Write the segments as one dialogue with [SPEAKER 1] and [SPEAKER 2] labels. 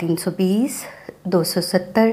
[SPEAKER 1] 320, 270,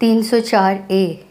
[SPEAKER 1] 304A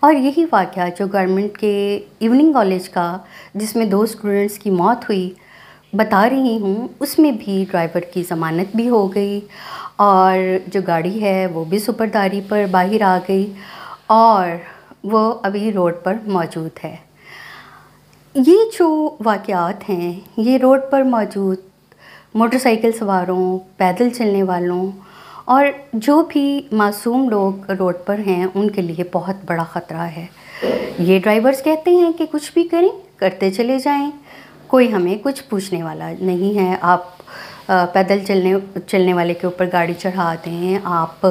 [SPEAKER 1] اور یہی واقعہ جو گورنمنٹ کے ایوننگ کالج کا جس میں 2 اسٹوڈنٹس کی موت ہوئی بتا رہی ہوں، اس میں بھی ڈرائیور کی ضمانت بھی ہو گئی اور جو گاڑی ہے وہ بھی سپرداری پر باہر آ گئی اور وہ ابھی روڈ پر موجود ہے۔ یہ جو واقعات ہیں یہ روڈ پر موجود موٹر سائیکل سواروں، پیدل چلنے والوں اور جو بھی معصوم لوگ روڈ پر ہیں ان کے لیے بہت بڑا خطرہ ہے۔ یہ ڈرائیورز کہتے ہیں کہ کچھ بھی کریں، کرتے چلے جائیں، کوئی ہمیں کچھ پوچھنے والا نہیں ہے۔ آپ پیدل چلنے والے کے اوپر گاڑی چڑھا دیں، آپ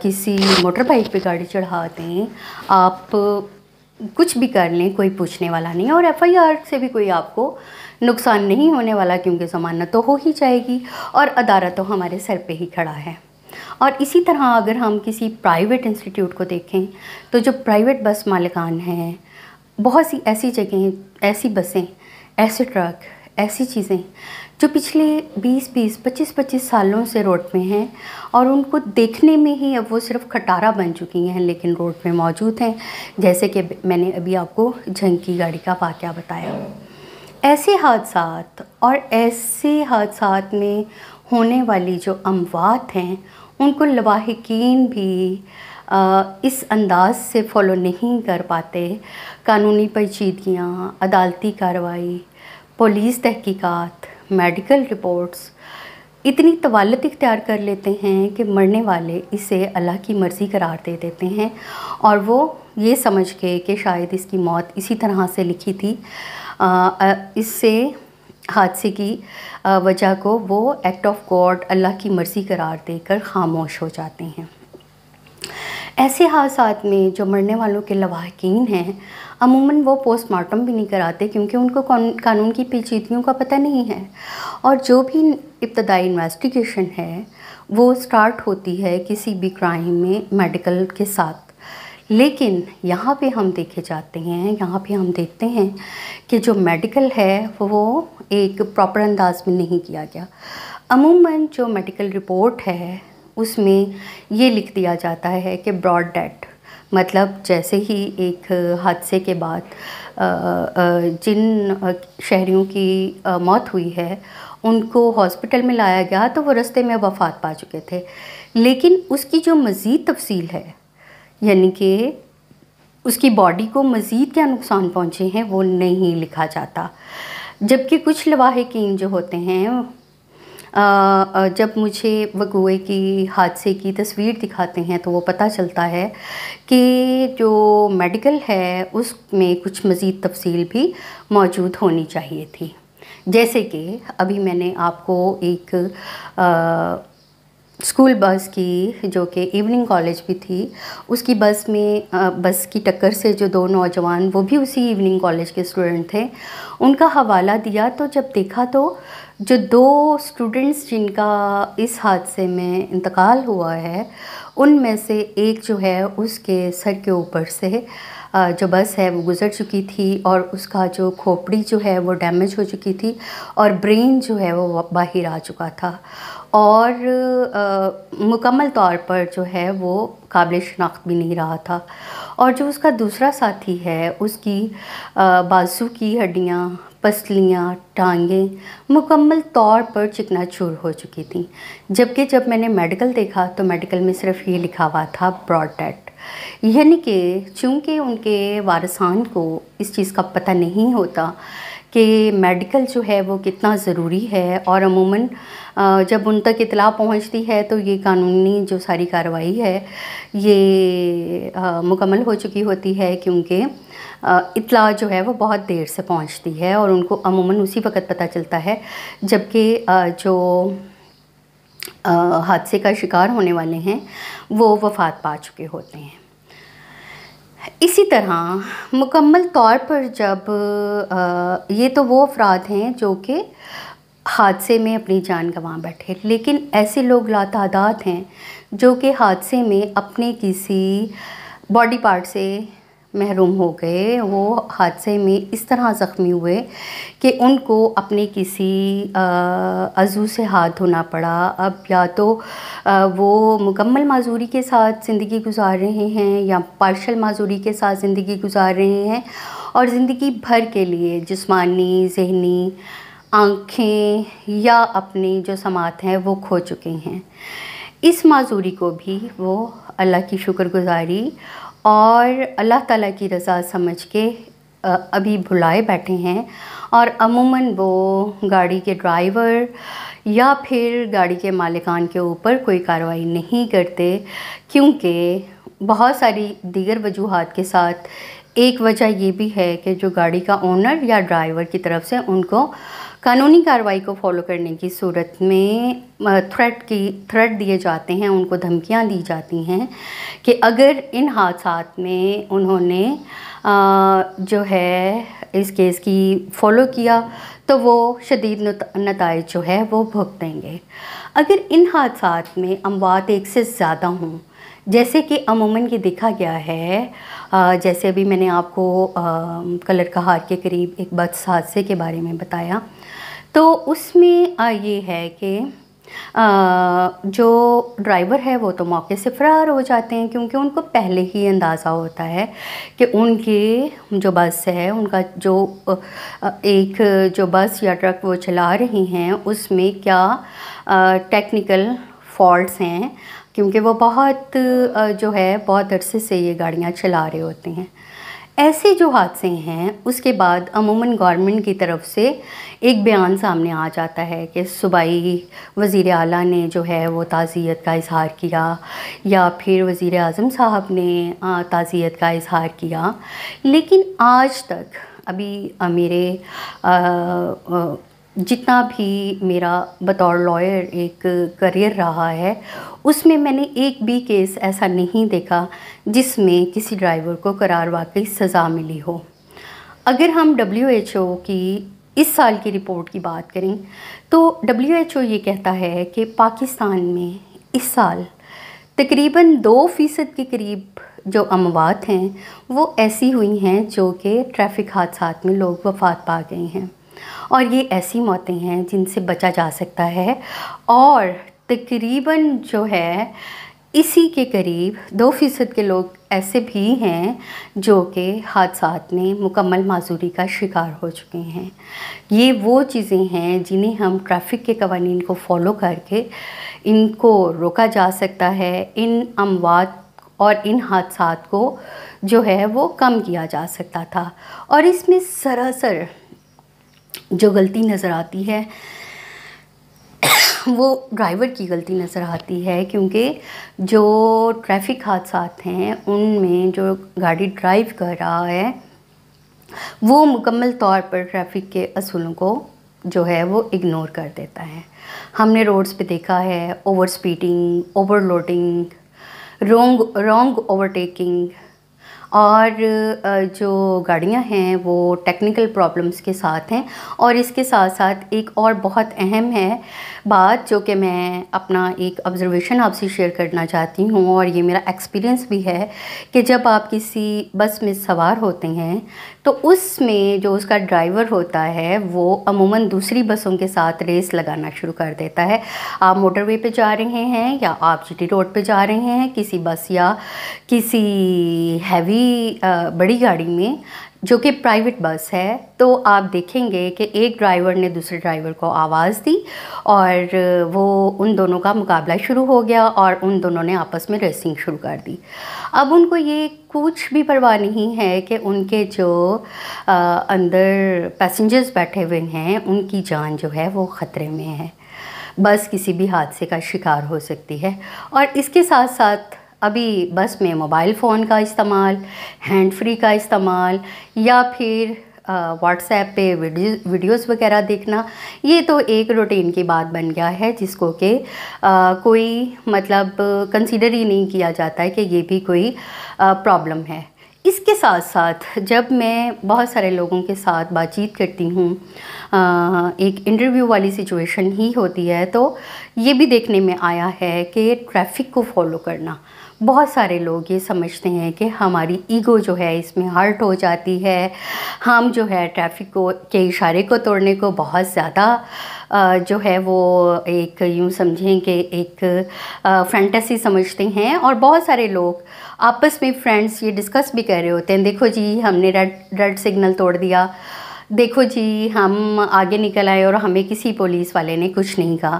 [SPEAKER 1] کسی موٹر بائک پہ گاڑی چڑھا دیں، آپ کچھ بھی کر لیں، کوئی پوچھنے والا نہیں، اور ایف آئی آر سے بھی کوئی آپ کو نقصان نہیں ہونے والا کیونکہ ضمانت تو ہو ہی جائے گی اور ادارہ تو ہمارے سر پہ ہی کھڑا ہے۔ اور اسی طرح اگر ہم کسی پرائیویٹ انسٹیٹیوٹ کو دیکھیں تو جو پرائیویٹ بس مالکان ہیں، بہت سی ایسی جگہیں، ایسی بسیں، ایسے ٹرک، ایسی چیزیں جو پچھلے 25 سالوں سے روڈ میں ہیں اور ان کو دیکھنے میں ہی اب وہ صرف کھٹارا بن چکی ہیں لیکن روڈ میں موجود ہیں، جیسے کہ میں نے ابھی آپ کو جھنگ کی گاڑی کا واقعہ بتایا۔ ایسے حادثات اور ایسے حادثات میں ہونے والی جو اموات ہیں ان کو لواحقین بھی اس انداز سے فالو نہیں کر پاتے۔ قانونی پیچیدگیاں، عدالتی کارروائی، پولیس تحقیقات، میڈیکل رپورٹس اتنی طوالت اختیار کر لیتے ہیں کہ مرنے والے اسے اللہ کی مرضی قرار دے دیتے ہیں اور وہ یہ سمجھ کے کہ شاید اس کی موت اسی طرح سے لکھی تھی، اس سے حادثے کی وجہ کو وہ ایکٹ آف گاڈ، اللہ کی مرضی قرار دے کر خاموش ہو جاتے ہیں۔ ایسے حادثات میں جو مرنے والوں کے لواحقین ہیں عموماً وہ پوسٹ مارٹم بھی نہیں کراتے کیونکہ ان کو قانون کی پیچیدگیوں کا پتہ نہیں ہے، اور جو بھی ابتدائی انویسٹیگیشن ہے وہ سٹارٹ ہوتی ہے کسی بھی کرائم میں میڈیکل کے ساتھ۔ لیکن یہاں پہ ہم دیکھتے ہیں کہ جو میڈیکل ہے وہ ایک پراپر انداز میں نہیں کیا گیا۔ عموماً جو میڈیکل رپورٹ ہے اس میں یہ لکھ دیا جاتا ہے کہ براڈ ڈیتھ، مطلب جیسے ہی ایک حادثے کے بعد جن شہریوں کی موت ہوئی ہے ان کو ہاسپٹل میں لایا گیا تو وہ رستے میں وفات پا چکے تھے، لیکن اس کی جو مزید تفصیل ہے یعنی کہ اس کی باڈی کو مزید کیا نقصان پہنچے ہیں وہ نہیں لکھا جاتا۔ جبکہ کچھ لواحقین جو ہوتے ہیں جب مجھے وقوعے کی حادثے کی تصویر دکھاتے ہیں تو وہ پتہ چلتا ہے کہ جو میڈیکل ہے اس میں کچھ مزید تفصیل بھی موجود ہونی چاہیے تھی، جیسے کہ ابھی میں نے آپ کو ایک اسکول بس کی جو کہ ایوننگ کالج بھی تھی اس کی بس میں بس کی ٹکر سے جو 2 نوجوان وہ بھی اسی ایوننگ کالج کے اسٹوڈنٹ تھے ان کا حوالہ دیا، تو جب دیکھا تو جو 2 اسٹوڈنٹس جن کا اس حادثے میں انتقال ہوا ہے ان میں سے ایک جو ہے اس کے سر کے اوپر سے جو بس ہے وہ گزر چکی تھی اور اس کا جو کھوپڑی جو ہے وہ ڈیمیج ہو چکی تھی اور برین جو ہے وہ باہر آ چکا تھا اور مکمل طور پر جو ہے وہ قابل شناخت بھی نہیں رہا تھا، اور جو اس کا دوسرا ساتھی ہے اس کی بازو کی ہڈیاں، پسلیاں، ٹانگیں مکمل طور پر چکنا چور ہو چکی تھیں، جبکہ جب میں نے میڈیکل دیکھا تو میڈیکل میں صرف یہ لکھا ہوا تھا براڈ ڈیتھ، یعنی کہ چونکہ ان کے وارثان کو اس چیز کا پتہ نہیں ہوتا کہ میڈیکل جو ہے وہ کتنا ضروری ہے، اور عموماً جب ان تک اطلاع پہنچتی ہے تو یہ قانونی جو ساری کارروائی ہے یہ مکمل ہو چکی ہوتی ہے، کیونکہ اطلاع جو ہے وہ بہت دیر سے پہنچتی ہے اور ان کو عموماً اسی وقت پتہ چلتا ہے جبکہ جو حادثے کا شکار ہونے والے ہیں وہ وفات پا چکے ہوتے ہیں۔ اسی طرح مکمل طور پر جب یہ تو وہ افراد ہیں جو کہ حادثے میں اپنی جان گنوا بیٹھے، لیکن ایسے لوگ لاتعداد ہیں جو کہ حادثے میں اپنے کسی باڈی پارٹ سے محروم ہو گئے، وہ حادثے میں اس طرح زخمی ہوئے کہ ان کو اپنے کسی عضو سے ہاتھ دھونا پڑا۔ اب یا تو وہ مکمل معذوری کے ساتھ زندگی گزار رہے ہیں یا پارشل معذوری کے ساتھ زندگی گزار رہے ہیں، اور زندگی بھر کے لیے جسمانی، ذہنی، آنکھیں یا اپنی جو سماعت ہیں وہ کھو چکے ہیں۔ اس معذوری کو بھی وہ اللہ کی شکر گزاری اور اللہ تعالیٰ کی رضا سمجھ کے ابھی بھلائے بیٹھے ہیں، اور عموماً وہ گاڑی کے ڈرائیور یا پھر گاڑی کے مالکان کے اوپر کوئی کارروائی نہیں کرتے، کیونکہ بہت ساری دیگر وجوہات کے ساتھ ایک وجہ یہ بھی ہے کہ جو گاڑی کا اونر یا ڈرائیور کی طرف سے ان کو قانونی کارروائی کو فالو کرنے کی صورت میں تھریٹ دیے جاتے ہیں، ان کو دھمکیاں دی جاتی ہیں کہ اگر ان حادثات میں انہوں نے جو ہے اس کیس کی فالو کیا تو وہ شدید نتائج جو ہے وہ بھگتیں گے۔ اگر ان حادثات میں اموات ایک سے زیادہ ہوں، جیسے کہ عموماً یہ دیکھا گیا ہے، جیسے ابھی میں نے آپ کو کلر کہار کے قریب ایک بس حادثے کے بارے میں بتایا، تو اس میں یہ ہے کہ جو ڈرائیور ہے وہ تو موقع سے فرار ہو جاتے ہیں، کیونکہ ان کو پہلے ہی اندازہ ہوتا ہے کہ ان کی جو بس ہے، ان کا جو بس یا ٹرک وہ چلا رہی ہیں اس میں کیا ٹیکنیکل فالٹس ہیں، کیونکہ وہ بہت عرصے سے یہ گاڑیاں چلا رہے ہوتے ہیں۔ ایسے جو حادثے ہیں اس کے بعد عموماً گورنمنٹ کی طرف سے ایک بیان سامنے آ جاتا ہے کہ صوبائی وزیر اعلیٰ نے جو ہے وہ تعزیت کا اظہار کیا، یا پھر وزیر اعظم صاحب نے تعزیت کا اظہار کیا، لیکن آج تک ابھی میرے جتنا بھی میرا بطور لائر ایک کریئر رہا ہے، اس میں نے ایک بھی کیس ایسا نہیں دیکھا جس میں کسی ڈرائیور کو قرار واقعی سزا ملی ہو۔ اگر ہم WHO کی اس سال کی رپورٹ کی بات کریں تو WHO یہ کہتا ہے کہ پاکستان میں اس سال تقریباً 2% کے قریب جو اموات ہیں وہ ایسی ہوئی ہیں جو کہ ٹریفک حادثات میں لوگ وفات پا گئے ہیں، اور یہ ایسی موتیں ہیں جن سے بچا جا سکتا ہے، اور تقریباً جو ہے اسی کے قریب 2% کے لوگ ایسے بھی ہیں جو کہ حادثات میں مکمل معذوری کا شکار ہو چکے ہیں۔ یہ وہ چیزیں ہیں جنہیں ہم ٹریفک کے قوانین کو فالو کر کے ان کو روکا جا سکتا ہے، ان اموات اور ان حادثات کو جو ہے وہ کم کیا جا سکتا تھا۔ اور اس میں سراسر جو غلطی نظر آتی ہے وہ ڈرائیور کی غلطی نظر آتی ہے، کیونکہ جو ٹریفک حادثات ہیں ان میں جو گاڑی ڈرائیو کر رہا ہے وہ مکمل طور پر ٹریفک کے اصولوں کو جو ہے وہ اگنور کر دیتا ہے۔ ہم نے روڈز پہ دیکھا ہے over speeding, over loading, wrong overtaking, اور جو گاڑیاں ہیں وہ ٹیکنیکل پرابلمز کے ساتھ ہیں۔ اور اس کے ساتھ ساتھ ایک اور بہت اہم ہے بات جو کہ میں اپنا ایک آبزرویشن آپ سے شیئر کرنا چاہتی ہوں، اور یہ میرا ایکسپیرینس بھی ہے کہ جب آپ کسی بس میں سوار ہوتے ہیں تو اس میں جو اس کا ڈرائیور ہوتا ہے وہ عموماً دوسری بسوں کے ساتھ ریس لگانا شروع کر دیتا ہے۔ آپ موٹر وے پہ جا رہے ہیں یا آپ GT روڈ پہ جا رہے ہیں کسی بس یا کسی ہیوی بڑی گاڑی میں جو کہ پرائیویٹ بس ہے، تو آپ دیکھیں گے کہ ایک ڈرائیور نے دوسرے ڈرائیور کو آواز دی اور وہ ان دونوں کا مقابلہ شروع ہو گیا اور ان دونوں نے آپس میں ریسنگ شروع کر دی۔ اب ان کو یہ کچھ بھی پرواہ نہیں ہے کہ ان کے جو اندر پیسنجرز بیٹھے ہوئے ہیں ان کی جان جو ہے وہ خطرے میں ہے، بس کسی بھی حادثے کا شکار ہو سکتی ہے۔ اور اس کے ساتھ ساتھ ابھی بس میں موبائل فون کا استعمال، ہینڈ فری کا استعمال، یا پھر واٹس ایپ پہ ویڈیوز وغیرہ دیکھنا، یہ تو ایک روٹین کی بات بن گیا ہے جس کو کہ کوئی مطلب کنسیڈر ہی نہیں کیا جاتا ہے کہ یہ بھی کوئی پرابلم ہے۔ اس کے ساتھ ساتھ جب میں بہت سارے لوگوں کے ساتھ بات چیت کرتی ہوں، ایک انٹرویو والی سچویشن ہی ہوتی ہے، تو یہ بھی دیکھنے میں آیا ہے کہ ٹریفک کو فالو کرنا بہت سارے لوگ یہ سمجھتے ہیں کہ ہماری ایگو جو ہے اس میں ہرٹ ہو جاتی ہے، ہم جو ہے ٹریفک کو کے اشارے کو توڑنے کو بہت زیادہ جو ہے وہ ایک یوں سمجھیں کہ ایک فینٹیسی سمجھتے ہیں، اور بہت سارے لوگ آپس میں فرینڈس یہ ڈسکس بھی کر رہے ہوتے ہیں، دیکھو جی ہم نے ریڈ سگنل توڑ دیا، دیکھو جی ہم آگے نکل آئے اور ہمیں کسی پولیس والے نے کچھ نہیں کہا،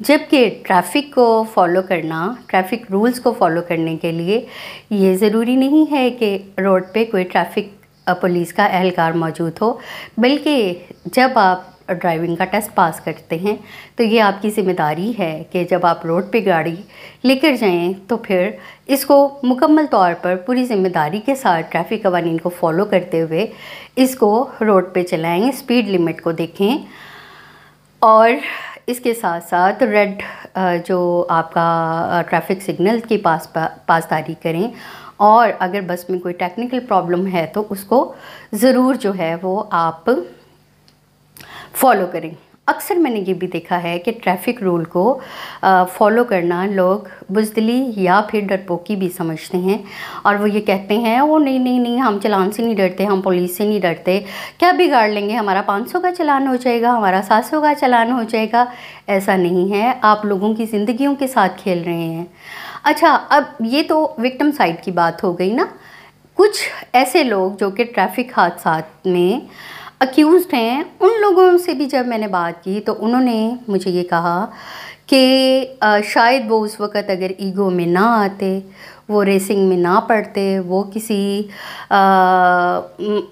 [SPEAKER 1] جبکہ ٹریفک کو فالو کرنا، ٹریفک رولز کو فالو کرنے کے لیے یہ ضروری نہیں ہے کہ روڈ پہ کوئی ٹریفک پولیس کا اہلکار موجود ہو، بلکہ جب آپ ڈرائیونگ کا ٹیسٹ پاس کرتے ہیں تو یہ آپ کی ذمہ داری ہے کہ جب آپ روڈ پہ گاڑی لے کر جائیں تو پھر اس کو مکمل طور پر پوری ذمہ داری کے ساتھ ٹریفک قوانین کو فالو کرتے ہوئے اس کو روڈ پہ چلائیں، اسپیڈ لمٹ کو دیکھیں، اور اس کے ساتھ ساتھ ریڈ جو آپ کا ٹریفک سگنل کی پاسداری کریں، اور اگر بس میں کوئی ٹیکنیکل پرابلم ہے تو اس کو ضرور جو ہے وہ آپ فالو کریں۔ اکثر میں نے یہ بھی دیکھا ہے کہ ٹریفک رول کو فالو کرنا لوگ بزدلی یا پھر ڈرپوکی بھی سمجھتے ہیں، اور وہ یہ کہتے ہیں وہ نہیں ہم چلان سے نہیں ڈرتے، ہم پولیس سے نہیں ڈرتے، کیا بگاڑ لیں گے، ہمارا 500 کا چلان ہو جائے گا، ہمارا 700 کا چلان ہو جائے گا۔ ایسا نہیں ہے، آپ لوگوں کی زندگیوں کے ساتھ کھیل رہے ہیں۔ اچھا، اب یہ تو وکٹم سائڈ کی بات ہو گئی نا، کچھ ایسے لوگ جو کہ ٹریفک حادثات میں اکیوزڈ ہیں، ان لوگوں سے بھی جب میں نے بات کی تو انہوں نے مجھے یہ کہا کہ شاید وہ اس وقت اگر ایگو میں نہ آتے، وہ ریسنگ میں نہ پڑتے، وہ کسی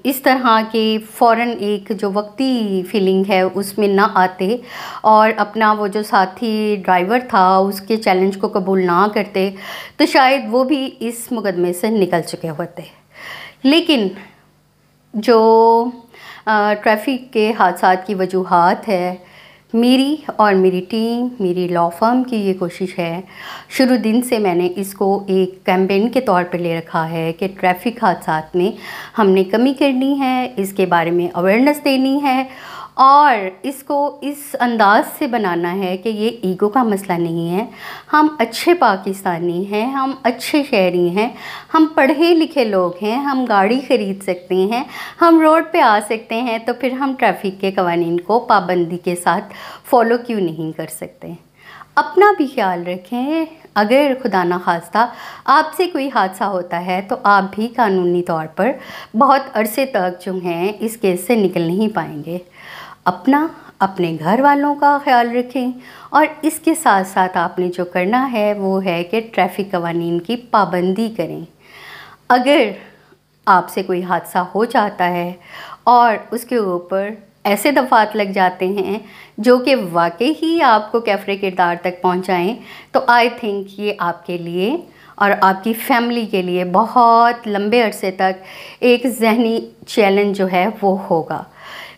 [SPEAKER 1] اس طرح کے فوراً ایک جو وقتی فیلنگ ہے اس میں نہ آتے، اور اپنا وہ جو ساتھی ڈرائیور تھا اس کے چیلنج کو قبول نہ کرتے، تو شاید وہ بھی اس مقدمے سے نکل چکے ہوتے۔ لیکن جو ٹریفک کے حادثات کی وجوہات ہے، میری اور میری ٹیم، میری لا فرم کی یہ کوشش ہے، شروع دن سے میں نے اس کو ایک کیمپین کے طور پر لے رکھا ہے کہ ٹریفک حادثات میں ہم نے کمی کرنی ہے، اس کے بارے میں اویئرنیس دینی ہے، اور اس کو اس انداز سے بنانا ہے کہ یہ ایگو کا مسئلہ نہیں ہے، ہم اچھے پاکستانی ہیں، ہم اچھے شہری ہیں، ہم پڑھے لکھے لوگ ہیں، ہم گاڑی خرید سکتے ہیں، ہم روڈ پہ آ سکتے ہیں، تو پھر ہم ٹریفک کے قوانین کو پابندی کے ساتھ فالو کیوں نہیں کر سکتے؟ اپنا بھی خیال رکھیں، اگر خدا نخواستہ آپ سے کوئی حادثہ ہوتا ہے تو آپ بھی قانونی طور پر بہت عرصے تک جو ہیں اس کیس سے نکل نہیں پائیں گے۔ اپنا، اپنے گھر والوں کا خیال رکھیں، اور اس کے ساتھ ساتھ آپ نے جو کرنا ہے وہ ہے کہ ٹریفک قوانین کی پابندی کریں۔ اگر آپ سے کوئی حادثہ ہو جاتا ہے اور اس کے اوپر ایسے دفعات لگ جاتے ہیں جو کہ واقعی ہی آپ کو کیفر کردار تک پہنچائیں، تو آئی تھنک یہ آپ کے لیے اور آپ کی فیملی کے لیے بہت لمبے عرصے تک ایک ذہنی چیلنج جو ہے وہ ہوگا۔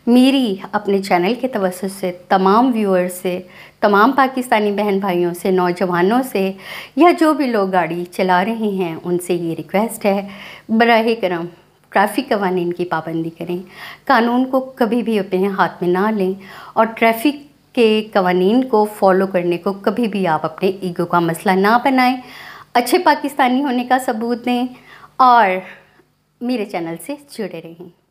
[SPEAKER 1] میری اپنے چینل کے توسط سے تمام ویورز سے، تمام پاکستانی بہن بھائیوں سے، نوجوانوں سے، یا جو بھی لوگ گاڑی چلا رہے ہیں ان سے یہ ریکویسٹ ہے، براہ کرم ٹریفک قوانین کی پابندی کریں، قانون کو کبھی بھی اپنے ہاتھ میں نہ لیں، اور ٹریفک کے قوانین کو فالو کرنے کو کبھی بھی آپ اپنے ایگو کا مسئلہ نہ بنائیں، اچھے پاکستانی ہونے کا ثبوت دیں، اور میرے چینل سے جڑے رہیں۔